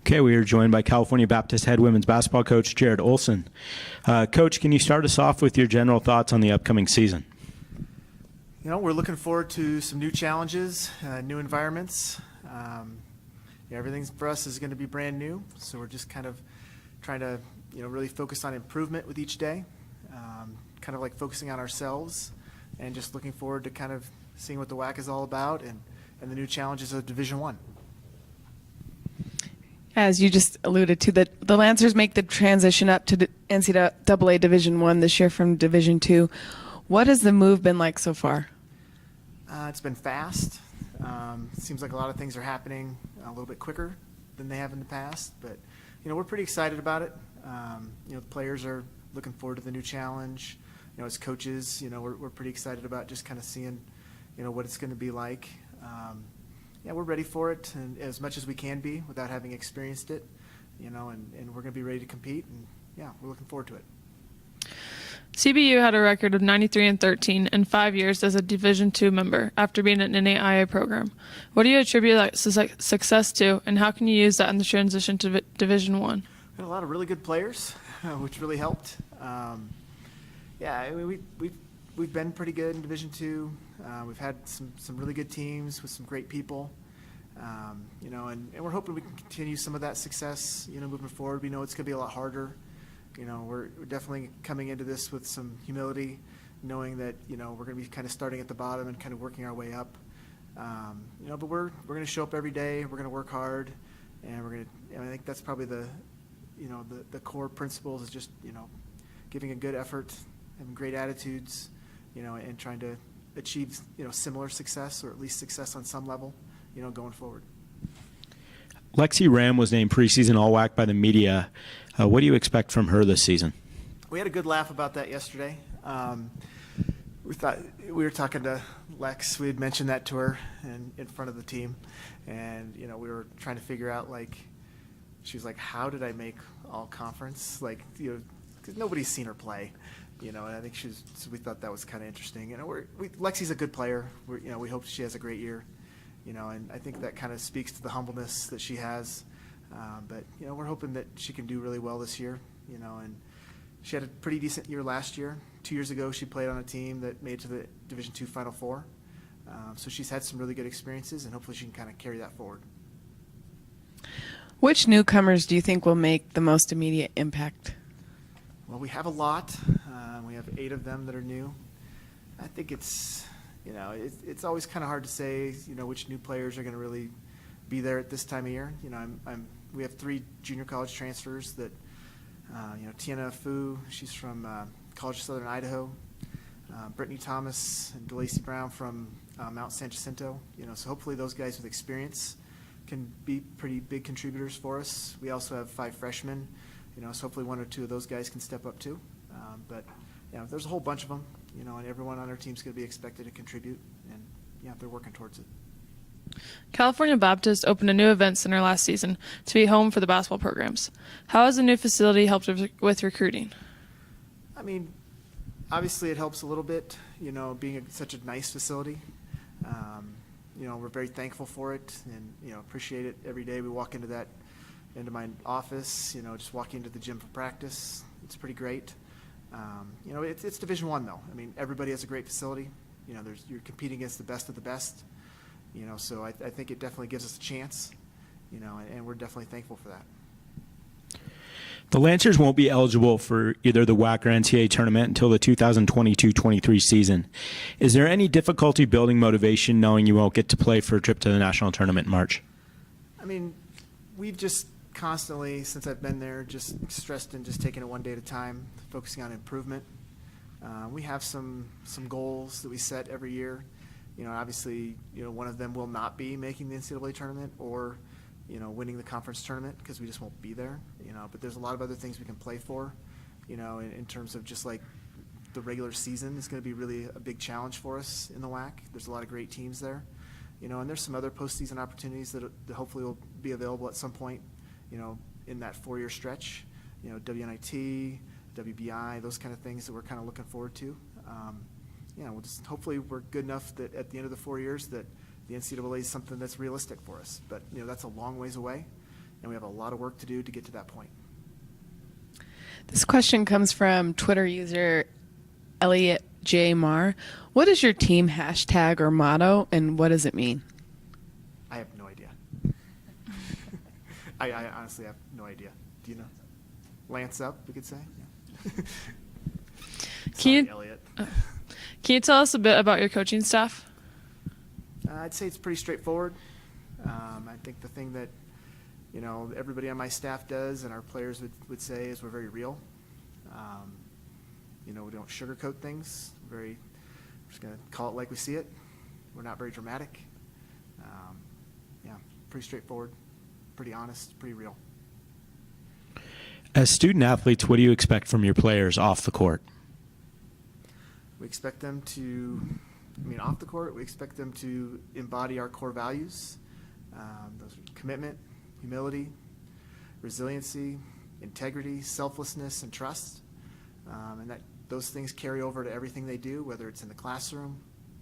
Okay, we are joined by California Baptist head women's basketball coach Jarrod Olson. Coach, can you start us off with your general thoughts on the upcoming season? You know, we're looking forward to some new challenges, new environments. Everything for us is going to be brand new, so we're just kind of trying to, really focus on improvement with each day, kind of like focusing on ourselves and just looking forward to kind of seeing what the WAC is all about and the new challenges of Division I. As you just alluded to, the Lancers make the transition up to NCAA Division I this year from Division II. What has the move been like so far? It's been fast. It seems like a lot of things are happening a little bit quicker than they have in the past, but we're pretty excited about it. The players are looking forward to the new challenge. As coaches, we're pretty excited about just kind of seeing, what it's going to be like. We're ready for it, and as much as we can be without having experienced it, and we're going to be ready to compete, and we're looking forward to it. CBU had a record of 93-13 in 5 years as a Division II member after being an NAIA program. What do you attribute that success to, and how can you use that in the transition to Division I? We had a lot of really good players, which really helped. We've been pretty good in Division II. We've had some really good teams with some great people, and we're hoping we can continue some of that success, moving forward. We know it's going to be a lot harder. We're definitely coming into this with some humility, knowing that, we're going to be kind of starting at the bottom and kind of working our way up. But we're going to show up every day. We're going to work hard, and I think that's probably the core principles is just, giving a good effort, having great attitudes, and trying to achieve, similar success or at least success on some level, going forward. Lexi Ram was named preseason All-WAC by the media. What do you expect from her this season? We had a good laugh about that yesterday. We were talking to Lex. We had mentioned that to her in front of the team, and we were trying to figure out, she was like, "How did I make all conference?" Because nobody's seen her play. And I think so we thought that was kind of interesting. Lexi's a good player. We hope she has a great year. And I think that kind of speaks to the humbleness that she has. But we're hoping that she can do really well this year. And she had a pretty decent year last year. 2 years ago, she played on a team that made it to the Division II Final Four. So she's had some really good experiences, and hopefully she can kind of carry that forward. Which newcomers do you think will make the most immediate impact? Well, we have a lot. We have 8 of them that are new. I think it's always kind of hard to say, which new players are going to really be there at this time of year. We have 3 junior college transfers that, Tiana Fu, she's from College of Southern Idaho. Brittany Thomas and DeLacy Brown from Mount San Jacinto. So hopefully those guys with experience can be pretty big contributors for us. We also have 5 freshmen. So hopefully 1 or 2 of those guys can step up too. But there's a whole bunch of them, and everyone on our team is going to be expected to contribute, and they're working towards it. California Baptist opened a new event center last season to be home for the basketball programs. How has the new facility helped with recruiting? I mean, obviously it helps a little bit, being such a nice facility. We're very thankful for it and, appreciate it every day. We walk into my office, just walking into the gym for practice. It's pretty great. It's Division I though. I mean, everybody has a great facility. You're competing against the best of the best. So I think it definitely gives us a chance, and we're definitely thankful for that. The Lancers won't be eligible for either the WAC or NCAA Tournament until the 2022-23 season. Is there any difficulty building motivation knowing you won't get to play for a trip to the national tournament in March? I mean, we've just constantly, since I've been there, just stressed and just taking it one day at a time, focusing on improvement. We have some goals that we set every year. Obviously, one of them will not be making the NCAA tournament or, winning the conference tournament because we just won't be there. But there's a lot of other things we can play for, in terms of just like the regular season is going to be really a big challenge for us in the WAC. There's a lot of great teams there, and there's some other postseason opportunities that hopefully will be available at some point, in that 4-year stretch, WNIT, WBI, those kind of things that we're kind of looking forward to. We'll just hopefully we're good enough that at the end of the 4 years that the NCAA is something that's realistic for us. But that's a long ways away. and we have a lot of work to do to get to that point. This question comes from Twitter user Elliot J. Marr. What is your team hashtag or motto, and what does it mean? I have no idea. I honestly have no idea. Do you know? Lance up, we could say. Can Sorry, you- Elliot. Can you tell us a bit about your coaching staff? I'd say it's pretty straightforward. I think the thing that, you know, everybody on my staff does and our players would say is we're very real. You know, we don't sugarcoat things. We're just going to call it like we see it. We're not very dramatic. Yeah, pretty straightforward, pretty honest, pretty real. As student athletes, what do you expect from your players off the court? We expect them to, off the court, we expect them to embody our core values. Those are commitment, humility, resiliency, integrity, selflessness, and trust. And that those things carry over to everything they do, whether it's in the classroom,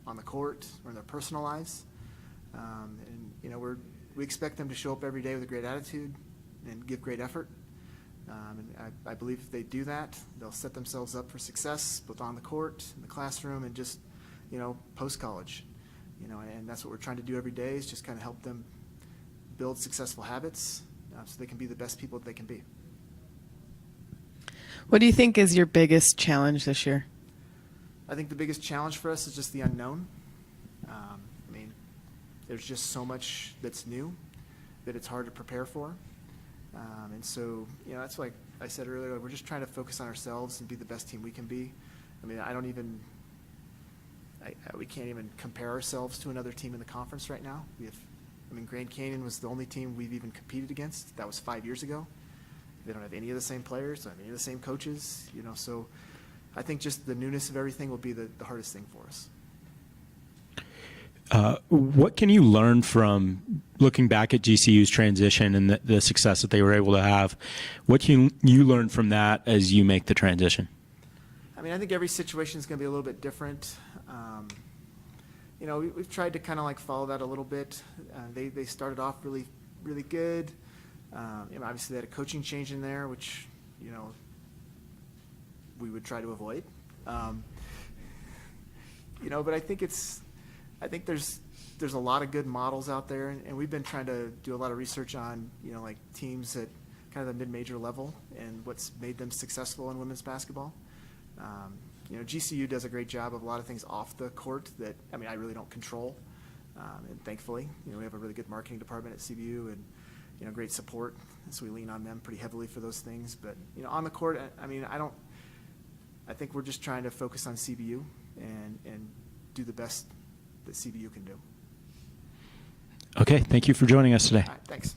on the court, or in their personal lives. And you know, we expect them to show up every day with a great attitude and give great effort. And I believe if they do that, they'll set themselves up for success, both on the court, in the classroom, and just, you know, post-college. You know, and that's what we're trying to do every day, is just kind of help them build successful habits so they can be the best people that they can be. What do you think is your biggest challenge this year? I think the biggest challenge for us is just the unknown. There's just so much that's new that it's hard to prepare for. And so, you know, that's like I said earlier, we're just trying to focus on ourselves and be the best team we can be. We can't even compare ourselves to another team in the conference right now. Grand Canyon was the only team we've even competed against. That was 5 years ago. They don't have any of the same players, don't have any of the same coaches, you know, so I think just the newness of everything will be the hardest thing for us. What can you learn from looking back at GCU's transition and the success that they were able to have? What can you learn from that as you make the transition? I think every situation is going to be a little bit different. You know, we've tried to kind of like follow that a little bit. They started off really, really good. Obviously, they had a coaching change in there, which, you know, we would try to avoid. You know, but I think there's a lot of good models out there, and we've been trying to do a lot of research on, you know, like teams at kind of the mid-major level and what's made them successful in women's basketball. You know, GCU does a great job of a lot of things off the court that, I really don't control. And thankfully, you know, we have a really good marketing department at CBU and, you know, great support. So we lean on them pretty heavily for those things. But, you know, on the court, I think we're just trying to focus on CBU and do the best that CBU can do. Okay, thank you for joining us today. All right, thanks.